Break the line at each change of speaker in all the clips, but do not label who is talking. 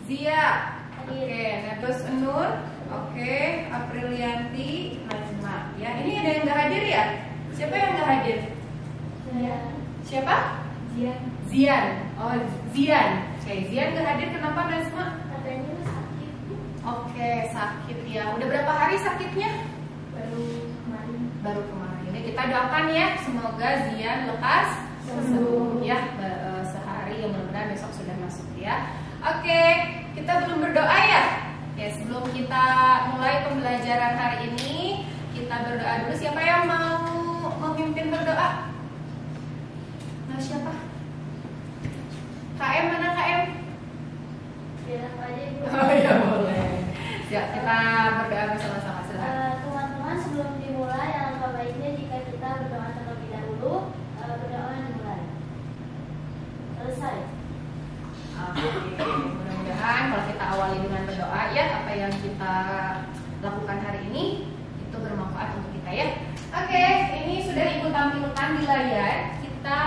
Zia. Oke, nah terus Nur. Oke, Aprilianti, Najma. Ya, ini ada yang nggak hadir ya? Siapa yang nggak hadir? Siapa? Zian. Oh, Zian. Oke, Zian nggak hadir. Kenapa Najma?
Katanya sakit.
Oke, sakit ya. Udah berapa hari sakitnya?
Baru kemarin.
Ini kita doakan ya, semoga Zian lekas sembuh ya. Sehari yang mudah-mudahan besok sudah masuk ya. Oke, kita belum berdoa ya. Ya, sebelum kita mulai pembelajaran hari ini, kita berdoa dulu. Siapa yang mau memimpin berdoa? Nah, siapa? KM mana KM?
Biar aku aja Ibu.
Oh ya boleh. Siap, kita berdoa bersama-sama.
Teman-teman, sebelum dimulai, alangkah baiknya jika kita berdoa terlebih dahulu. Berdoa dimulai. Selesai.
Oke, mudah-mudahan kalau kita awali dengan berdoa ya, apa yang kita lakukan hari ini itu bermanfaat untuk kita ya. Oke, ini sudah Ibu tampilkan di layar. Kita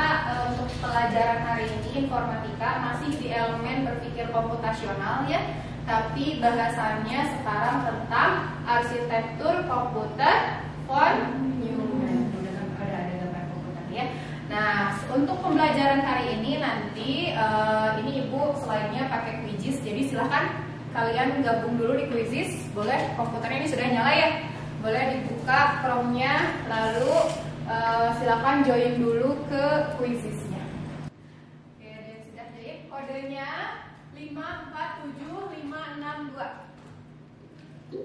untuk pelajaran hari ini informatika masih di elemen berpikir komputasional ya. Tapi bahasannya sekarang tentang arsitektur komputer von Neumann. Ada gambar komputer ya. Nah, untuk pembelajaran hari ini nanti ini Ibu slide-nya pakai Quizzes. Jadi silahkan kalian gabung dulu di Quizzes. Boleh, komputernya ini sudah nyala ya. Boleh dibuka Chrome-nya, lalu silahkan join dulu ke Quizzes-nya. Oke, dan sudah jadi kodenya 547562.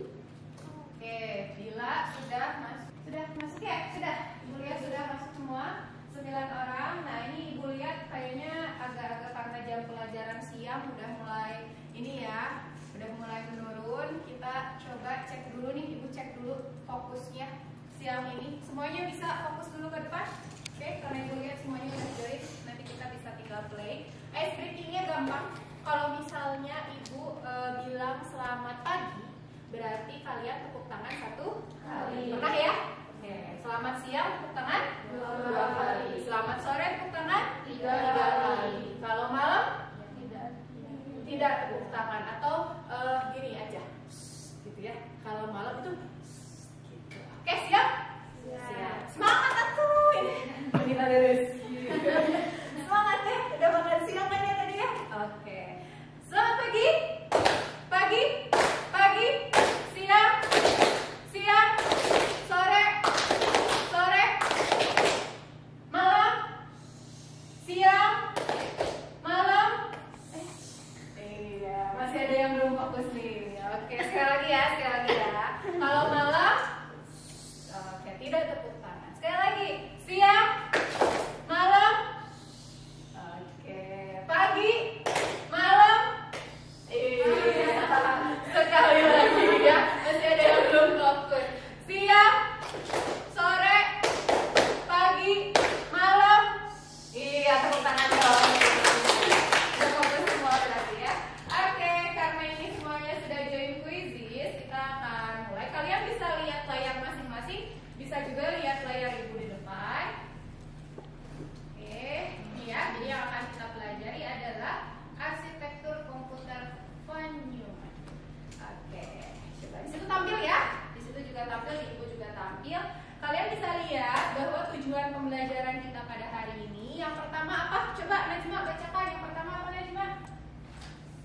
Oke, bila sudah masuk ya? Sudah. Ibu lihat sudah masuk semua 9 orang. Nah, ini Ibu lihat kayaknya agak-agak karena jam pelajaran siang udah mulai ini ya, udah mulai menurun. Kita coba cek dulu nih, Ibu cek dulu fokusnya siang ini. Semuanya bisa fokus dulu ke depan. Oke, karena Ibu lihat semuanya udah join, nanti kita bisa tinggal play. Ice breaking-nya gampang. Kalau misalnya Ibu bilang selamat pagi, berarti kalian tepuk tangan 1 kali. Pernah ya? Oke. Selamat siang tepuk tangan 2 kali. Selamat sore tepuk tangan 3 kali. Kalau malam tidak tepuk tangan atau gini aja, gitu ya. Kalau malam itu gitu. Oke, siap? Siap. Semangat atuh. Ini terus. Semangat ya. Udah makan siang kan ya tadi ya? Oke. Selamat pagi. Pagi. Pagi. Siang. Siang. Sore. Sore. Malam. Siang. Malam. Iya, masih ada yang belum fokus nih. Oke, sekali lagi ya. Kalau malam, oke, tidak tepuk tangan. Sekali lagi, siang, malam, oke, pagi, malam, iya, sekali lagi ya. Masih ada yang belum fokus. Siang, sore, pagi, malam, iya, tepuk tangan dong. Sudah fokus semua berarti ya. Oke, karena ini semuanya sudah join Quizzes, kita akan mulai. Kalian bisa lihat layar masing-masing, bisa juga lihat layar Ibu di depan. Oke, ini ya. Jadi yang akan kita pelajari adalah arsitektur komputer von Neumann. Oke, coba di situ tampil ya. Di situ juga tampil, di Ibu juga tampil. Kalian bisa lihat bahwa tujuan pembelajaran kita pada hari ini yang pertama apa? Coba Najma bacakan yang pertama apa Najma?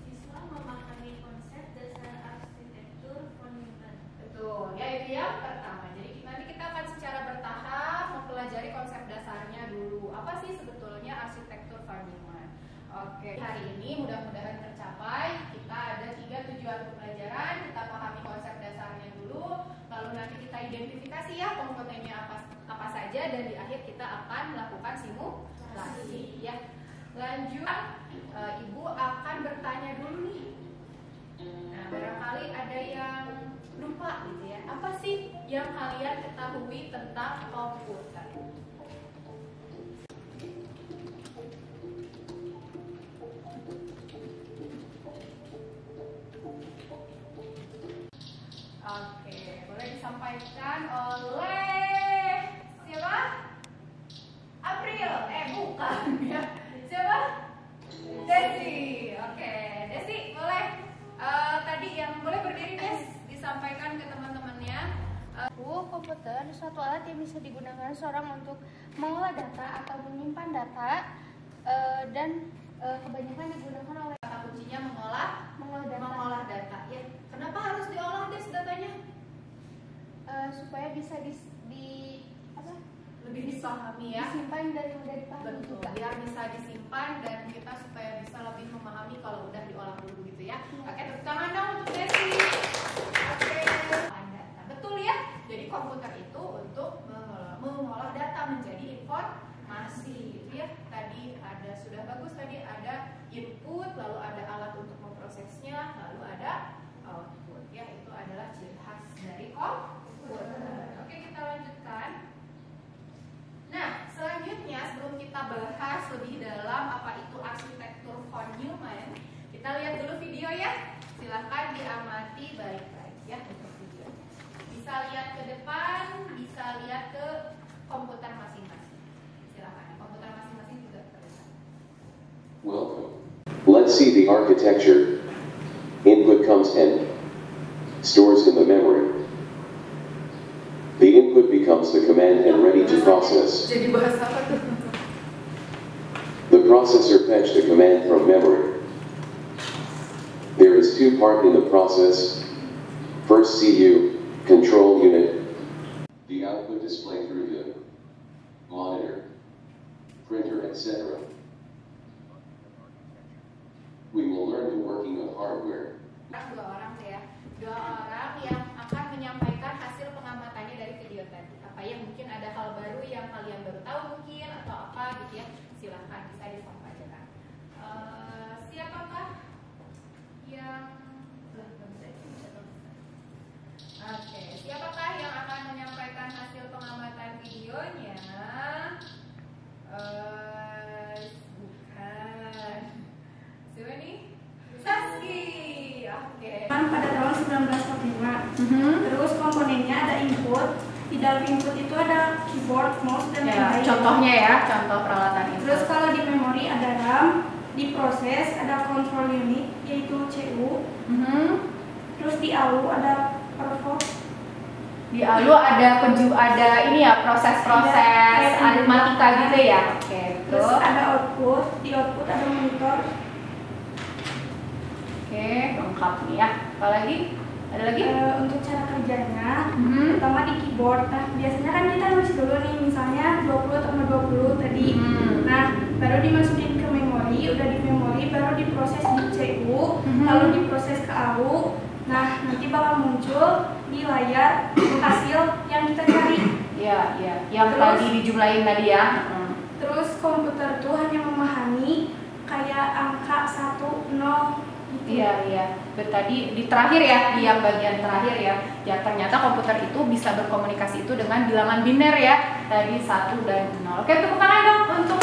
Siswa memahami konsep dasar arsitektur von Neumann.
Betul, ya itu yang pertama. Jadi nanti kita akan secara bertahap mempelajari konsep dasarnya dulu. Apa sih sebetulnya arsitektur von Neumann? Oke, hari ini mudah-mudahan tercapai. Kita ada 3 tujuan pembelajaran. Kita pahami konsep dasarnya dulu, lalu nanti kita identifikasi ya komponennya apa saja, dan di akhir kita akan melakukan simulasi ya. Lanjut, Ibu akan bertanya dulu nih. Nah, barangkali ada yang lupa gitu ya. Apa sih yang kalian ketahui tentang komputer? Oke, boleh disampaikan oleh siapa? April? Bukan ya. Siapa? Desi. Oke, Desi boleh suatu alat yang bisa digunakan seorang untuk mengolah data atau menyimpan data dan kebanyakan digunakan oleh
kata kuncinya mengolah data. Ya, kenapa harus diolah datanya?
Supaya bisa
lebih dipahami ya.
Disimpan dari mudah dipahami.
Betul,
juga.
biar bisa disimpan dan kita supaya bisa lebih memahami kalau udah diolah dulu gitu ya. Oke, tepuk tangan dong untuk Desi. Oke, data. Betul ya. Jadi komputer itu untuk mengolah data menjadi informasi gitu ya. Tadi sudah bagus tadi ada input, lalu ada alat untuk memprosesnya, lalu ada output ya. Itu adalah ciri khas dari komputer. Oke, kita lanjutkan. Nah, selanjutnya sebelum kita bahas lebih dalam apa itu arsitektur von Neumann, kita lihat dulu video ya. Silahkan diamati baik-baik ya untuk video. Bisa lihat ke depan, bisa lihat ke komputer masing-masing. Silahkan, komputer masing-masing juga terlihat.
Welcome. Let's see the architecture. Input comes in, stores in the memory. The input becomes the command and ready to process.
Jadi bahasa apa tuh?
The processor fetch the command from memory. There is two parts in the process. First CU, control unit. The output display through the monitor, printer, etc. We will learn the working of hardware.
Dua orang ya, dua orang yang akan menyampaikan hasil pengamatannya dari video tadi. Apa ya, mungkin ada hal baru yang kalian baru tahu mungkin atau apa gitu ya. Silahkan bisa disampaikan. Siapakah yang Oke, siapakah yang akan menyampaikan hasil pengamatan videonya? Bukan. Siapa nih? Saski. Oke.
Pada tahun 1945. Terus komponennya ada input. Di dalam input itu ada keyboard, mouse, dan lain-lain.
Contohnya ya, contoh peralatan input.
Terus kalau di memori ada RAM, di proses ada control unit yaitu CU. Terus di ALU ada perform.
Di ALU ada ini ya, proses-proses aritmatika gitu ya. Oke,
Terus ada output, di output ada monitor.
Oke, lengkap nih ya. Apalagi? Ada lagi?
Untuk cara kerjanya, pertama di keyboard. Nah, biasanya kan kita nulis dulu nih, misalnya 20 tambah 20 tadi. Nah, baru dimasukin ke memori, udah di memori baru diproses di CU, lalu diproses ke ALU. Nah, nanti bakal muncul di layar hasil yang kita cari.
Iya, iya. Yang tadi dijumlahin tadi ya.
Terus komputer tuh hanya memahami kayak angka 1, 0 gitu.
Iya, iya. Tadi di terakhir ya, di yang bagian terakhir ya. Ya ternyata komputer itu bisa berkomunikasi itu dengan bilangan biner ya. Tadi 1 dan 0. Oke, tepuk tangan dong untuk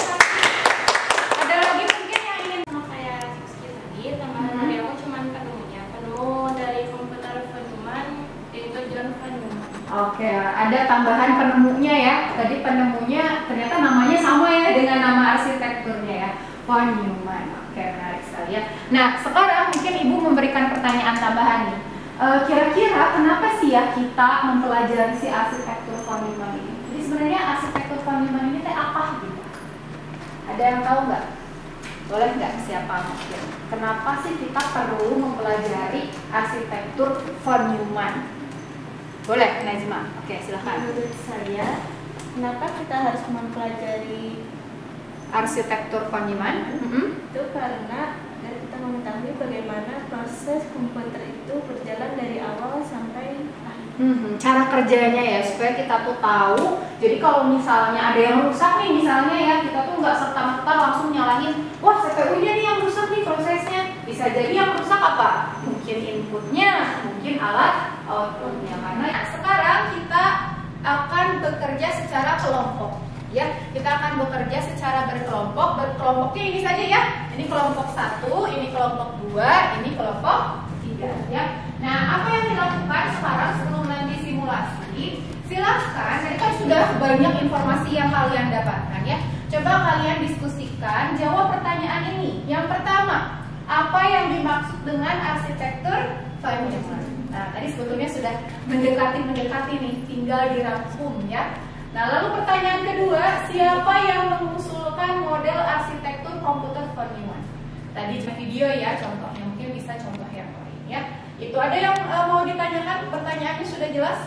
ada lagi mungkin yang ingin
Sama kayak Saski tadi, tambahan dari aku cuma penuhnya. Penuh dari komputer von Neumann yaitu John von Neumann.
Oke, ada tambahan penemunya ya. Tadi penemunya ternyata namanya sama ya dengan nama arsitekturnya ya, von Neumann. Oke, menarik sekali ya. Nah, sekarang mungkin Ibu memberikan pertanyaan tambahan nih. Kira-kira kenapa sih ya kita mempelajari si arsitektur von Neumann ini? Jadi sebenarnya arsitektur von Neumann ini teh apa gitu? Ada yang tahu nggak? Boleh nggak siapa mungkin? Kenapa sih kita perlu mempelajari arsitektur von Neumann? Boleh, Najma. Oke, silahkan.
Menurut saya, kenapa kita harus mempelajari
Arsitektur von Neumann?
itu karena agar kita mengetahui bagaimana proses komputer itu berjalan dari awal sampai akhir.
Cara kerjanya ya, supaya kita tuh tahu. Jadi kalau misalnya ada yang rusak nih, misalnya ya, kita tuh nggak serta-merta langsung nyalahin, wah CPU-nya nih yang rusak nih prosesnya. Bisa jadi yang rusak apa? Mungkin inputnya, mungkin alat outputnya. Karena sekarang kita akan bekerja secara kelompok. Ya, kita akan bekerja secara berkelompok. Berkelompoknya ini saja ya. Ini kelompok 1, ini kelompok 2, ini kelompok 3 ya. Nah, apa yang dilakukan sekarang sebelum nanti simulasi? Silahkan, tadi kan sudah banyak informasi yang kalian dapatkan ya. Coba kalian diskusikan, jawab pertanyaan ini. Yang pertama, apa yang dimaksud dengan arsitektur von Neumann? Nah, tadi sebetulnya sudah mendekati nih, tinggal dirangkum ya. Nah, lalu pertanyaan kedua, siapa yang mengusulkan model arsitektur komputer Von-Neumann? Tadi video ya contohnya, mungkin bisa contoh yang lain ya. Itu ada yang mau ditanyakan? Pertanyaannya sudah jelas?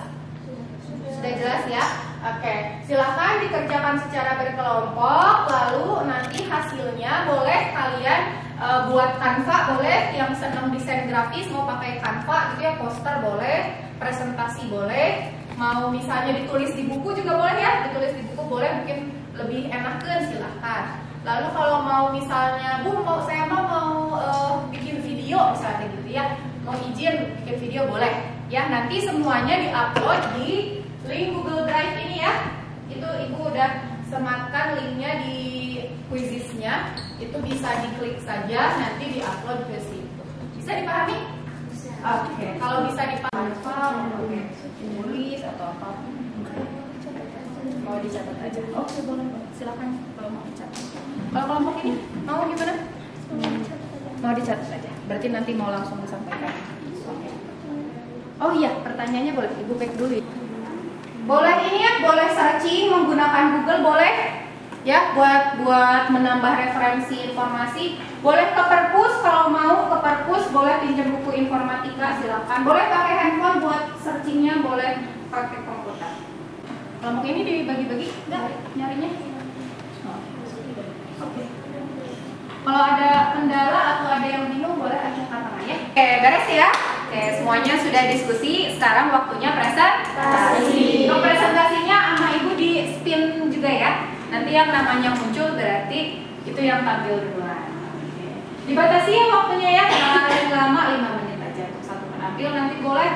Sudah jelas ya? Oke, silahkan dikerjakan secara berkelompok, lalu nanti hasilnya boleh kalian buat Canva, boleh yang senang desain grafis mau pakai Canva gitu ya, poster boleh, presentasi boleh, mau misalnya ditulis di buku juga boleh ya, ditulis di buku boleh, mungkin lebih enakan silahkan. Lalu kalau mau misalnya, saya mau bikin video misalnya gitu ya, mau izin bikin video boleh ya, nanti semuanya diupload di link Google Drive ini ya. Itu Ibu udah sematkan linknya di Quizizz-nya, itu bisa diklik saja, nanti diupload ke situ. Bisa dipahami?
Bisa.
Oke, kalau bisa dipahami, tulis atau apa? Mau dicatat aja? Oke, boleh, silakan kalau mau dicatat. Kalau kelompok ini mau gimana? Mau dicatat aja. Berarti nanti mau langsung disampaikan. Oke. Oh iya, pertanyaannya boleh Ibu back dulu. Boleh ini ya, boleh searching menggunakan Google boleh ya, buat menambah referensi informasi. Boleh ke perpus, kalau mau ke perpus boleh pinjam buku informatika silakan. Boleh pakai handphone buat searchingnya, boleh pakai komputer. Kelompok ini dibagi-bagi enggak nyarinya? Oke. Kalau ada kendala atau ada yang bingung boleh angkat tangan ya. Oke, beres ya. Oke, semuanya sudah diskusi. Sekarang waktunya presentasi. Untuk presentasinya sama Ibu di spin juga ya. Nanti yang namanya muncul berarti itu yang tampil duluan. Oke. Dibatasi ya waktunya ya. Paling lama 5 menit aja untuk satu penampil. Nanti boleh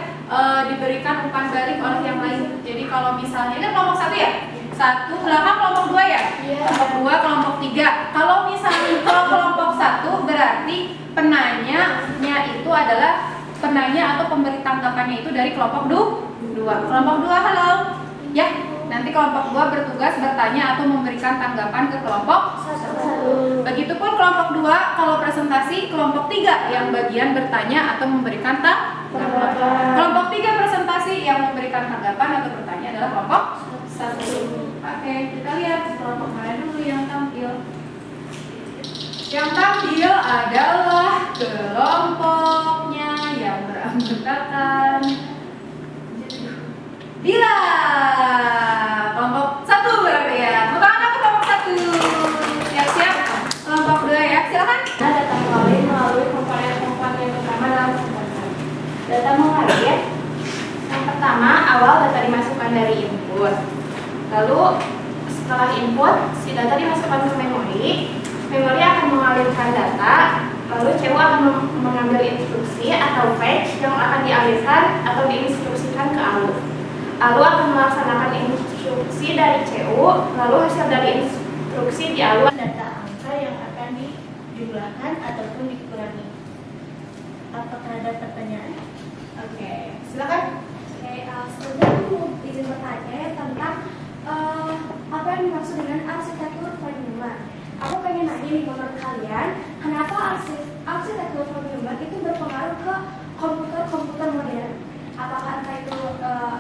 diberikan umpan balik oleh yang lain. Jadi kalau misalnya ini kelompok 1 ya? 1, belakang kelompok 2 ya? Kelompok 2, kelompok 3. Kalau misalnya kelompok 1 berarti penanyanya itu adalah penanya atau pemberi tanggapannya itu dari kelompok 2. Kelompok 2 halo. Ya, nanti kelompok 2 bertugas bertanya atau memberikan tanggapan ke kelompok 1. Begitupun kelompok 2 kalau presentasi, kelompok 3 yang bagian bertanya atau memberikan tanggapan. Kelompok 3 presentasi yang memberikan tanggapan atau bertanya adalah kelompok 1. Oke, kita lihat kelompok mana dulu yang tampil. Yang tampil adalah kelompoknya yang beranggotakan Dila. Kelompok 1 berarti ya. Bukan aku kelompok 1. Siap-siap. Kelompok 2 ya. Silakan.
Data melalui komponen utama dalam komputer. Data mengalir. Yang pertama, awal data dimasukkan dari input. Lalu setelah input, si data dimasukkan ke memori. Memori akan mengalirkan data. Lalu CU akan mengambil instruksi atau fetch yang akan dialirkan atau diinstruksikan ke ALU. ALU akan melaksanakan instruksi dari CU, lalu hasil dari instruksi di ALU data angka yang akan dijumlahkan ataupun dikurangi. Apakah ada pertanyaan?
Oke, silakan.
Oke, sebelumnya aku mau izin bertanya tentang apa yang dimaksud dengan arsitektur Von-Neumann. Aku pengen nanya nih menurut kalian, kenapa arsitektur Von-Neumann itu berpengaruh ke komputer modern? Apakah entah itu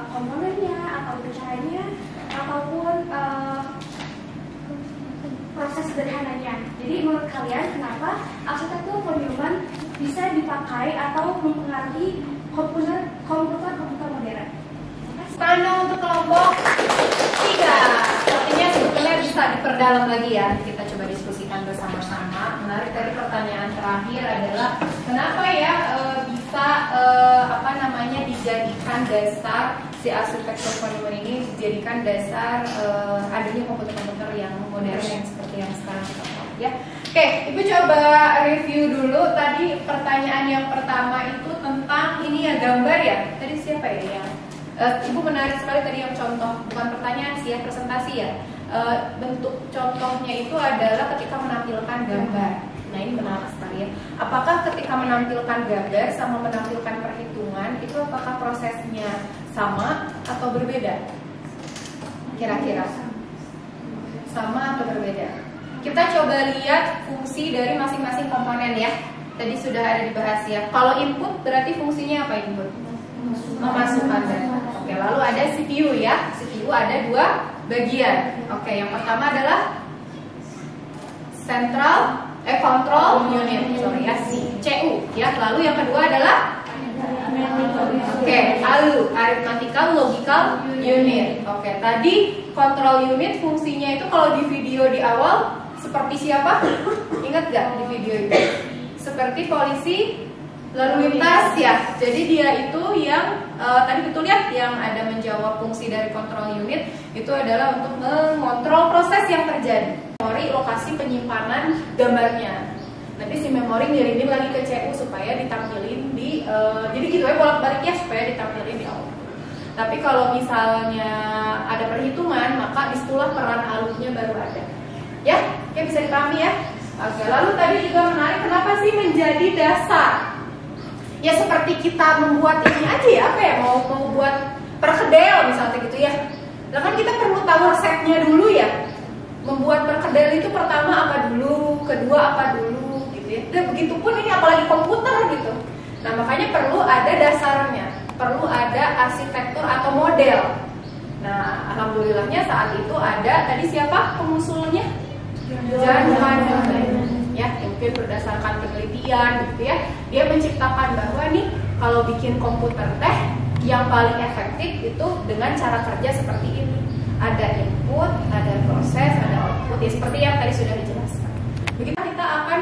komponennya, atau caranya, ataupun proses sederhananya. Jadi menurut kalian, kenapa arsitektur Von-Neumann bisa dipakai atau mempengaruhi komputer modern?
Tanda untuk kelompok 3. Sepertinya sebetulnya bisa diperdalam lagi ya. Kita coba diskusikan bersama-sama. Menarik tadi pertanyaan terakhir adalah kenapa ya bisa dijadikan dasar si arsitektur Von-Neumann ini dijadikan dasar adanya komputer-komputer yang modern yang seperti yang sekarang kita tahu ya. Oke, Ibu coba review dulu tadi pertanyaan yang pertama itu tentang ini ya gambar ya. Tadi siapa ya yang Ibu menarik sekali tadi yang contoh, bukan pertanyaan sih ya, presentasi ya. Bentuk contohnya itu adalah ketika menampilkan gambar. Nah ini menarik sekali ya. Apakah ketika menampilkan gambar sama menampilkan perhitungan itu apakah prosesnya sama atau berbeda? Kira-kira sama atau berbeda? Kita coba lihat fungsi dari masing-masing komponen ya. Tadi sudah ada dibahas ya. Kalau input berarti fungsinya apa input? memasukkan data. Oke, lalu ada CPU ya. CPU ada dua bagian. Oke, yang pertama adalah control unit, sorry ya, CU ya. Lalu yang kedua adalah arithmetical logical unit. Oke, tadi control unit fungsinya itu kalau di video di awal seperti siapa? Ingat gak di video itu? Seperti polisi lalu lintas ya. Jadi dia itu yang tadi betul ya, yang ada menjawab fungsi dari control unit itu adalah untuk mengontrol proses yang terjadi. Memori lokasi penyimpanan gambarnya. Nanti si memori ngirimin lagi ke CU supaya ditampilin di jadi gitu ya, bolak-balik ya supaya ditampilin di awal. Tapi kalau misalnya ada perhitungan, maka disitulah peran alurnya baru ada. Ya, bisa dipahami ya. Oke, lalu tadi juga menarik, kenapa sih menjadi dasar? Ya seperti kita membuat ini aja ya, apa ya, mau buat perkedel misalnya gitu ya. Lah kan kita perlu tahu resepnya dulu ya. Membuat perkedel itu pertama apa dulu, kedua apa dulu gitu ya. Dan begitupun ini apalagi komputer gitu. Nah makanya perlu ada dasarnya, perlu ada arsitektur atau model. Nah alhamdulillahnya saat itu ada, tadi siapa pengusulnya? John Van Neumann ya, mungkin berdasarkan penelitian gitu ya, dia menciptakan bahwa nih kalau bikin komputer teh yang paling efektif itu dengan cara kerja seperti ini. Ada input, ada proses, ada output ya, seperti yang tadi sudah dijelaskan. Begitu kita akan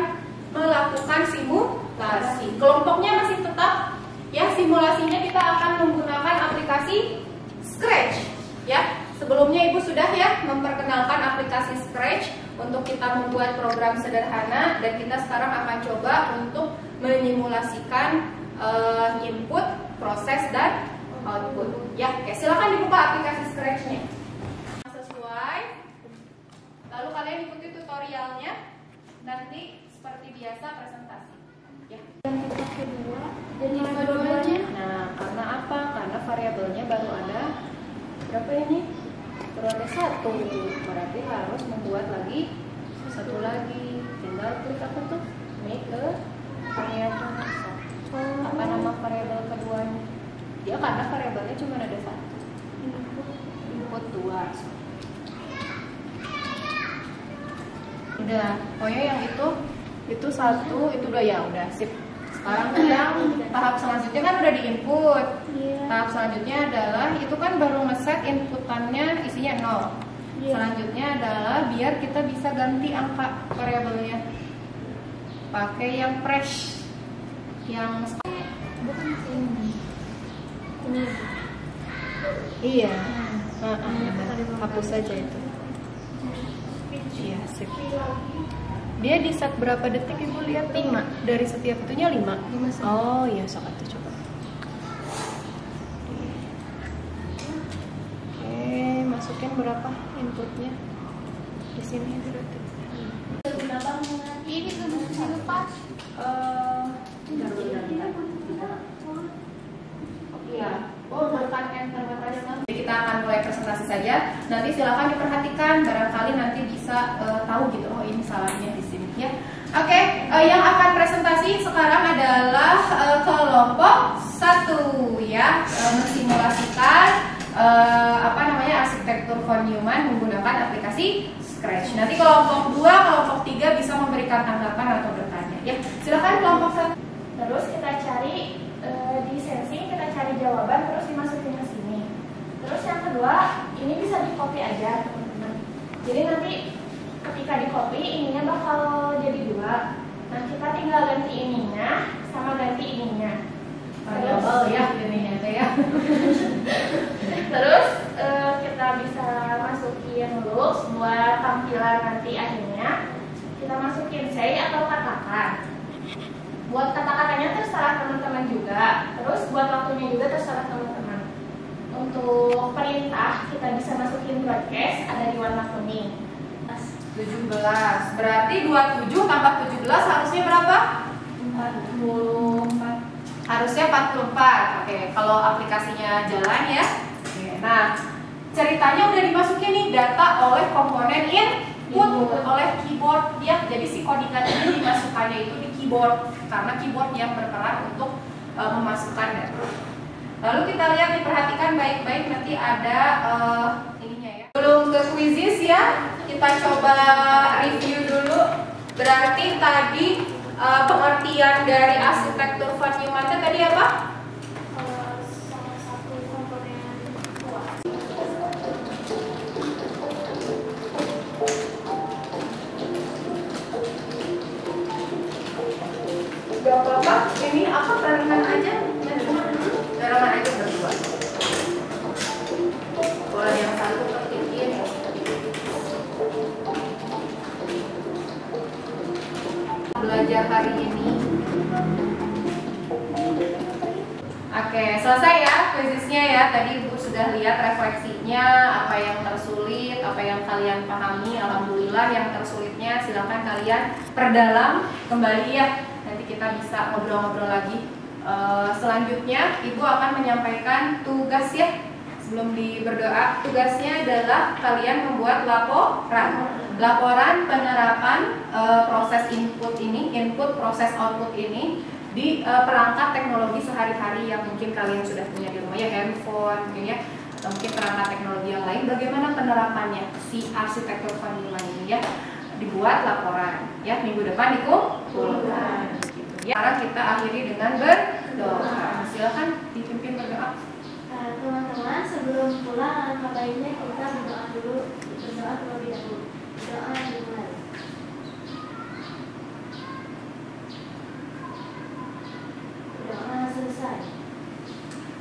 melakukan simulasi. Kelompoknya masih tetap ya, simulasinya kita akan menggunakan aplikasi Scratch ya. Sebelumnya Ibu sudah ya memperkenalkan aplikasi Scratch untuk kita membuat program sederhana, dan kita sekarang akan coba untuk menyimulasikan input, proses, dan output. Ya, oke, silakan dibuka aplikasi Scratch-nya. Sesuai. Lalu kalian ikuti tutorialnya. Nanti seperti biasa presentasi. Ya.
Jadi keduanya.
Nah, karena apa? Karena variabelnya baru ada berapa ini? Baru ada 1, berarti harus membuat lagi 1 lagi. Tinggal klik apa tuh? Make a variable. Apa nama variabel keduanya? Dia karena variabelnya cuma ada 1. Input 2. Udah, pokoknya yang itu 1, itu udah ya, udah sip. Sekarang yang tahap selanjutnya kan udah di input. Tahap selanjutnya adalah itu kan baru ngeset inputannya isinya 0. Selanjutnya adalah biar kita bisa ganti angka variabelnya pakai yang fresh, yang
Bukan ini. Ini.
iya. Hapus saja itu. Iya, sip. Dia di set berapa detik Ibu lihat? 5. Dari setiap itunya 5. Oh iya, sok atuh coba. Oke, masukin berapa inputnya? Di sini berarti.
Ini sudah lepas.
Iya. Oh, tekan enter aja. Kita akan mulai presentasi saja. Nanti silakan diperhatikan, barangkali nanti bisa tahu gitu. Oh, ini salahnya di sini ya. Oke, yang akan presentasi sekarang adalah kelompok 1 ya, mensimulasikan arsitektur von Neumann menggunakan aplikasi Scratch. Nanti kelompok 2, kelompok 3 bisa memberikan tanggapan atau bertanya ya. Silakan kelompok 1.
Terus kita cari di sensing, kita cari jawaban terus dimasukin ke sini. Terus yang kedua, ini bisa di copy aja teman-teman. Jadi nanti ketika di copy ininya bakal jadi 2. Nah kita tinggal ganti ininya sama ganti ininya.
Variabel ya ininya teh ya.
Terus kita bisa masukin loops buat tampilan nanti akhirnya. Kita masukin say atau katakan. Buat kata-katanya terserah teman-teman juga. Terus buat waktunya juga terserah teman-teman. Untuk perintah kita bisa masukin broadcast, ada di warna kuning.
17. Berarti 27 tambah 17 harusnya berapa?
44.
Harusnya 44. Oke, kalau aplikasinya jalan ya. Oke, nah, ceritanya udah dimasukin nih data oleh komponen input oleh keyboard ya. Jadi si codingan ini dimasukkannya itu di keyboard karena keyboard yang berperan untuk memasukkan data.
Lalu kita lihat, diperhatikan baik-baik, nanti ada ininya ya. Belum ke quizzes ya, kita coba review dulu. Berarti tadi pengertian dari arsitektur Van Neumann tadi apa?
Salah satu komponen kuat.
Gak apa-apa, ini apa barengan aja, barengan aja berdua. Boleh yang satu ketikin. Belajar hari ini. Oke, selesai ya quizisnya ya. Tadi Ibu sudah lihat refleksinya, apa yang tersulit, apa yang kalian pahami. Alhamdulillah, yang tersulitnya silakan kalian perdalam kembali ya. Nanti kita bisa ngobrol-ngobrol lagi. Selanjutnya Ibu akan menyampaikan tugas ya. Sebelum berdoa, tugasnya adalah kalian membuat laporan penerapan proses input ini, input proses output ini di perangkat teknologi sehari-hari yang mungkin kalian sudah punya di rumah ya, handphone mungkin ya, atau mungkin perangkat teknologi yang lain. Bagaimana penerapannya si arsitektur Van Neumann ini ya, dibuat laporan ya, minggu depan dikumpulkan gitu ya. Sekarang kita akhiri dengan berdoa. Silakan dipimpin berdoa.
Teman-teman, sebelum pulang alangkah baiknya kita berdoa terlebih dahulu. Doa dimulai. Doa selesai.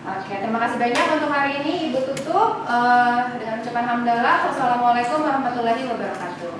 Oke, terima kasih banyak untuk hari ini. Ibu tutup dengan ucapan hamdalah. Wassalamualaikum warahmatullahi wabarakatuh.